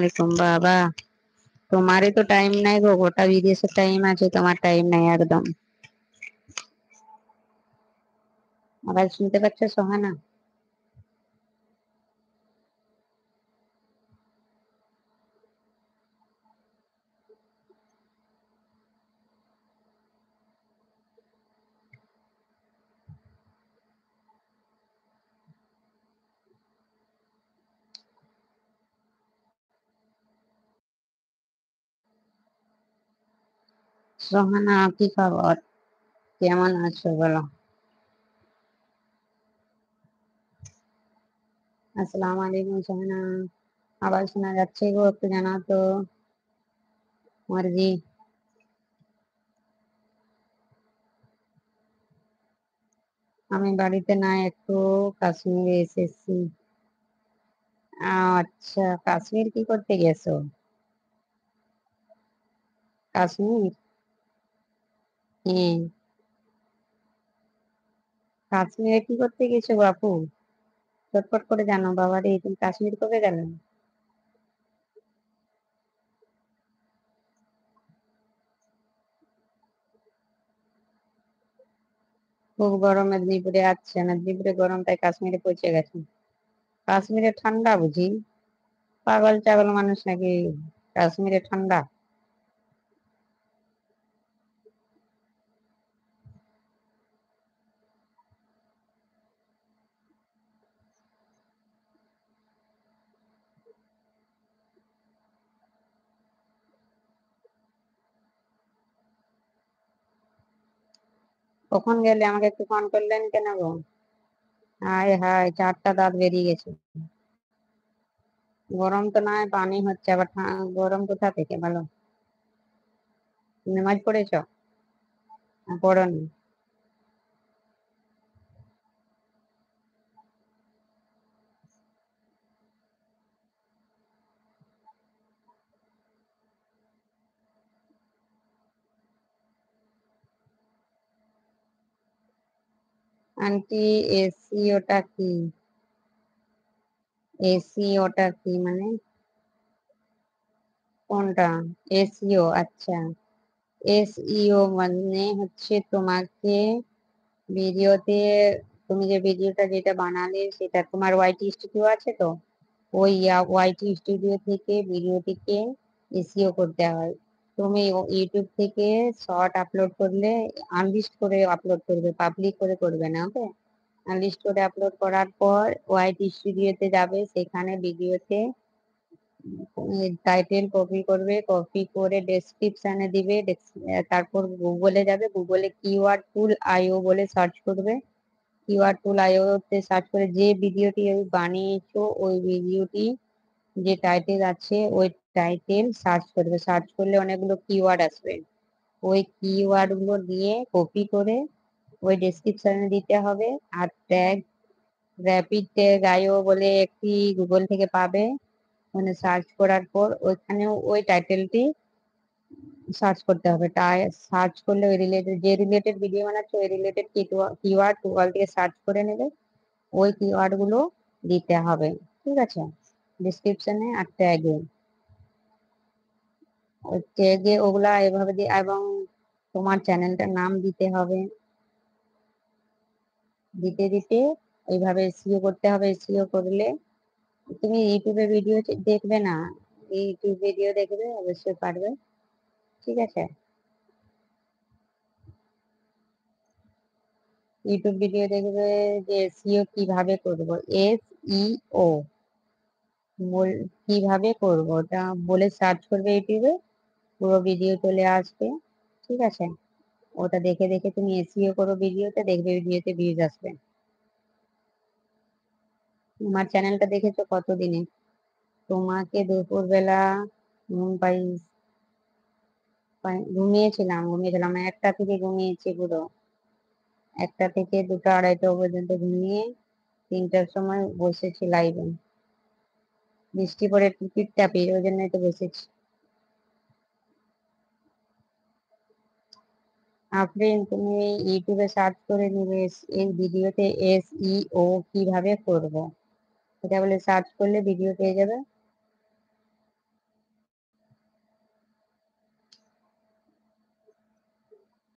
আলাইকুম বাবা। তোমারই তো টাইম নাই গো, গোটা বিদেশের টাইম আছে, তোমার টাইম নাই একদম। আবার শুনতে পাচ্ছ সোহানা? সোহানা কি খবর, কেমন আছো বলো? আসসালামু আলাইকুম সোহানা, আবার শোনা যাচ্ছে গো? একটু জানাও তো মার্জি। আমি বাড়িতে না, একটু কাশ্মীরে এসেছি। আচ্ছা, কাশ্মীর কি করতে গেছো? কাশ্মীর? হ্যাঁ, কাশ্মীরে কি করতে গেছো বাপু? চটপট করে জানো বাবা রে, তুমি কাশ্মীর কবে গেলে? খুব গরম মেদিনীপুরে? আচ্ছা, মেদিনীপুরে গরম তাই কাশ্মীরে পৌঁছে গেছে। কাশ্মীরে ঠান্ডা বুঝি? পাগল চাগল মানুষ নাকি, কাশ্মীরে ঠান্ডা? কখন গেলে, আমাকে একটু ফোন করলেন কেন গো? হায় হায়, 4টা দাঁত বেরিয়ে গেছে। গরম তো নয়, পানি হচ্ছে আবার গরম কোথা থেকে ভালো? নামাজ পড়েছ না পড়নি? আন্টি, এসি ওটা কি? এসি ওটা কি মানে? কোনটা? এসিও? আচ্ছা, এসইও মানে হচ্ছে তোমাকে ভিডিওতে, তুমি যে ভিডিওটা যেটা বানালে সেটা তোমার ওয়াইটি স্টুডিও আছে তো, ওই ওয়াইটি স্টুডিও থেকে ভিডিওটিকে এসইও করতে হয়। তুমি ইউটিউব থেকে শর্ট আপলোড করলে আনলিস্ট করে আপলোড করবে, পাবলিক করে করবে না, ওকে? আনলিস্ট করে আপলোড করার পর ওয়াইটি স্টুডিওতে যাবে, সেখানে ভিডিওতে টাইটেল কপি করবে, কপি করে ডেসক্রিপশনে দিবে, তারপর গুগলে যাবে, গুগলে কিওয়ার্ড টুল আইও বলে সার্চ করবে। কিওয়ার্ড টুল আইও তে সার্চ করে যে ভিডিওটি বানিয়েছো ওই ভিডিওটি যে টাইটেল আছে ওই টাইটেল সার্চ করবে, সার্চ করলে অনেকগুলো কিওয়ার্ড আসবে। ওই কিওয়ার্ড গুলো দিয়ে কপি করে ওই ডেসক্রিপশনে দিতে হবে। আর ট্যাগ, র্যাপিড ট্যাগ আইও বলে একটি গুগল থেকে পাবে, মানে সার্চ করার পর ওইখানে ওই টাইটেলটি সার্চ করতে হবে। তাই সার্চ করলে ওই রিলেটেড, যে রিলেটেড ভিডিও বানাচ্ছে ওই রিলেটেড কিওয়ার্ড গুগল থেকে সার্চ করে নেবে, ওই কিওয়ার্ড গুলো দিতে হবে, ঠিক আছে? ডিসক্রিপশনে আর ট্যাগে, ওই ট্যাগে ওগুলা এভাবে দিয়ে, এবং তোমার চ্যানেলটার নাম দিতে হবে। দিতে দিতে এইভাবে এসইও করতে হবে। এসইও করলে তুমি ইউটিউবে ভিডিও দেখবে না, ইউটিউব ভিডিও দেখবে অবশ্যই পারবে, ঠিক আছে? ইউটিউব ভিডিও দেখবে যে এসইও কিভাবে করব, এসইও কিভাবে করব ওটা বলে সার্চ করবে ইউটিউবে, পুরো ভিডিও চলে আসবে, ঠিক আছে? ওটা দেখে দেখে তুমি এসইও করো ভিডিওতে, দেখবে ভিডিওতে ভিউজ আসবে। তোমার চ্যানেলটা দেখেছো কতদিনে? তোমাকে দুপুরবেলা ঘুম ঘুমিয়েছিলাম, ঘুমিয়েছিলাম 1টা থেকে ঘুমিয়েছি পুরো। 1টা থেকে 2টা 2:30 পর্যন্ত ঘুমিয়ে 3টার সময় বসেছি লাইভে। বৃষ্টি পড়ে টিকিট চাপি, ওই জন্যই তো বসেছি। আফরিন, তুমি ইউটিউবে সার্চ করে নিবে এই ভিডিওতে এসইও কিভাবে করব, এটা বলে সার্চ করলে ভিডিও পেয়ে যাবে।